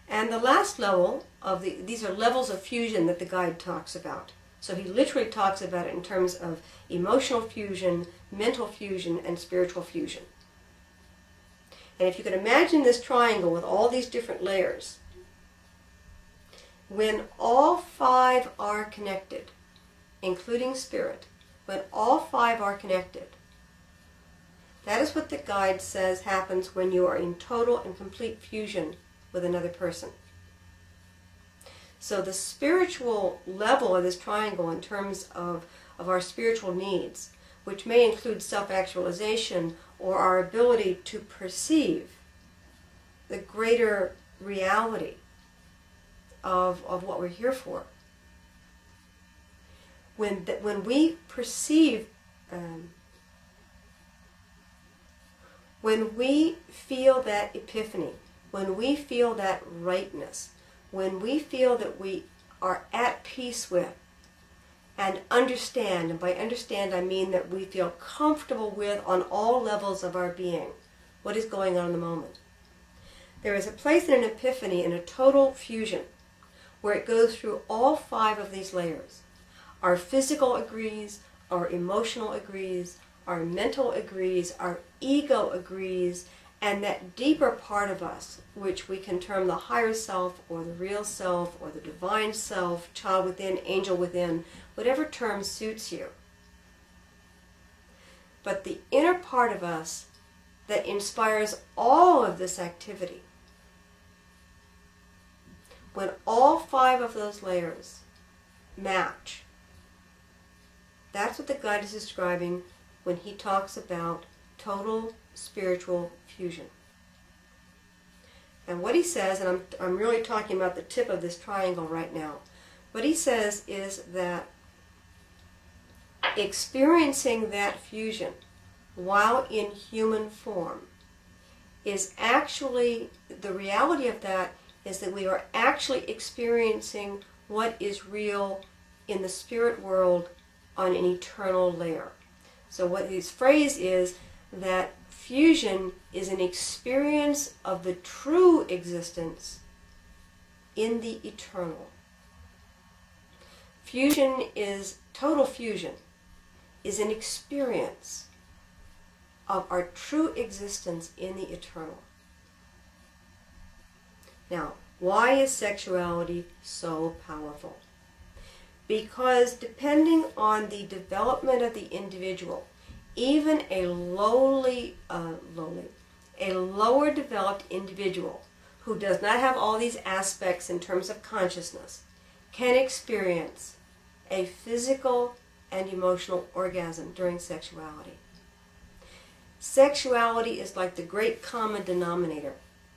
And the last level of these are levels of fusion that the guide talks about. So he literally talks about it in terms of emotional fusion, mental fusion, and spiritual fusion. And if you could imagine this triangle with all these different layers, when all 5 are connected, including spirit, when all 5 are connected, that is what the guide says happens when you are in total and complete fusion with another person. So the spiritual level of this triangle in terms of our spiritual needs, which may include self-actualization or our ability to perceive the greater reality of what we're here for. When we perceive, when we feel that epiphany, when we feel that rightness, when we feel that we are at peace with and understand, and by understand I mean that we feel comfortable with on all levels of our being what is going on in the moment. There is a place in an epiphany, in a total fusion, where it goes through all 5 of these layers. Our physical agrees, our emotional agrees, our mental agrees, our ego agrees, and that deeper part of us, which we can term the higher self, or the real self, or the divine self, child within, angel within, whatever term suits you. But the inner part of us that inspires all of this activity, when all 5 of those layers match, that's what the guide is describing when he talks about total spiritual fusion. And what he says, and I'm really talking about the tip of this triangle right now, what he says is that experiencing that fusion while in human form is actually, the reality of that is that we are actually experiencing what is real in the spirit world on an eternal layer. So what his phrase is that fusion is an experience of the true existence in the eternal. Fusion is, total fusion is an experience of our true existence in the eternal. Now, why is sexuality so powerful? Because depending on the development of the individual, even a lower developed individual who does not have all these aspects in terms of consciousness can experience a physical and emotional orgasm during sexuality. Sexuality is like the great common denominator.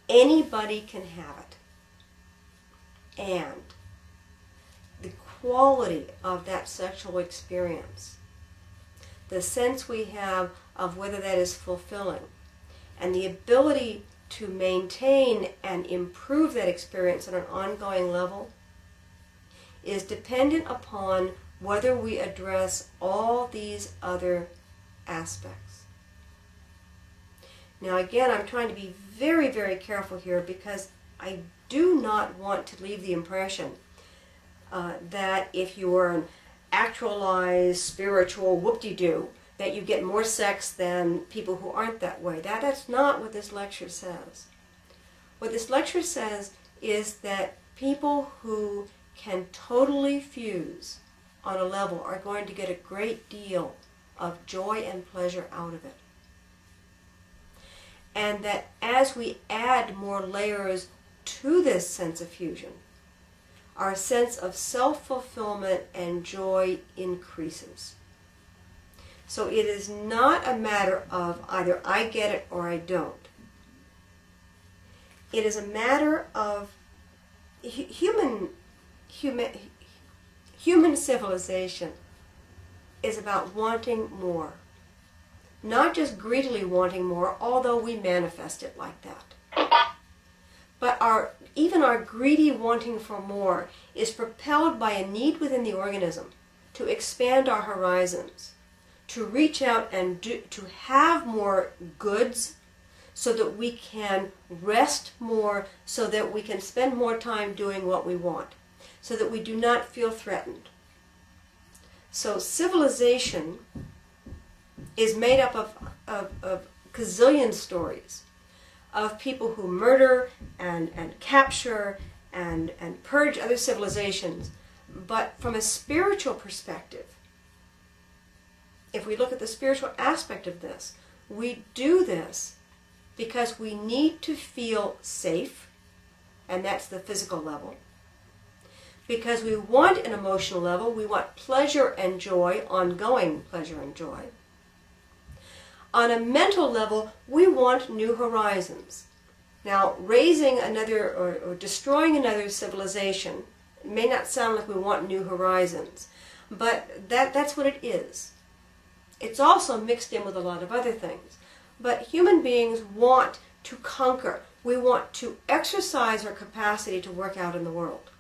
Anybody can have it. And the quality of that sexual experience, the sense we have of whether that is fulfilling, and the ability to maintain and improve that experience on an ongoing level is dependent upon whether we address all these other aspects. Now again, I'm trying to be very, very careful here because I do not want to leave the impression that if you are an actualized spiritual whoop-de-doo, that you get more sex than people who aren't that way. That's not what this lecture says. What this lecture says is that people who can totally fuse on a level are going to get a great deal of joy and pleasure out of it. And that as we add more layers to this sense of fusion, our sense of self-fulfillment and joy increases. So it is not a matter of either I get it or I don't. It is a matter of human civilization is about wanting more. Not just greedily wanting more, although we manifest it like that. But even our greedy wanting for more is propelled by a need within the organism to expand our horizons, to reach out and to have more goods, so that we can rest more, so that we can spend more time doing what we want, so that we do not feel threatened. So civilization is made up of gazillion stories of people who murder and capture and purge other civilizations. But from a spiritual perspective, if we look at the spiritual aspect of this, we do this because we need to feel safe, and that's the physical level. Because we want an emotional level, we want pleasure and joy, ongoing pleasure and joy. On a mental level, we want new horizons. Now, raising another or destroying another civilization may not sound like we want new horizons, but that's what it is. It's also mixed in with a lot of other things. But human beings want to conquer. We want to exercise our capacity to work out in the world.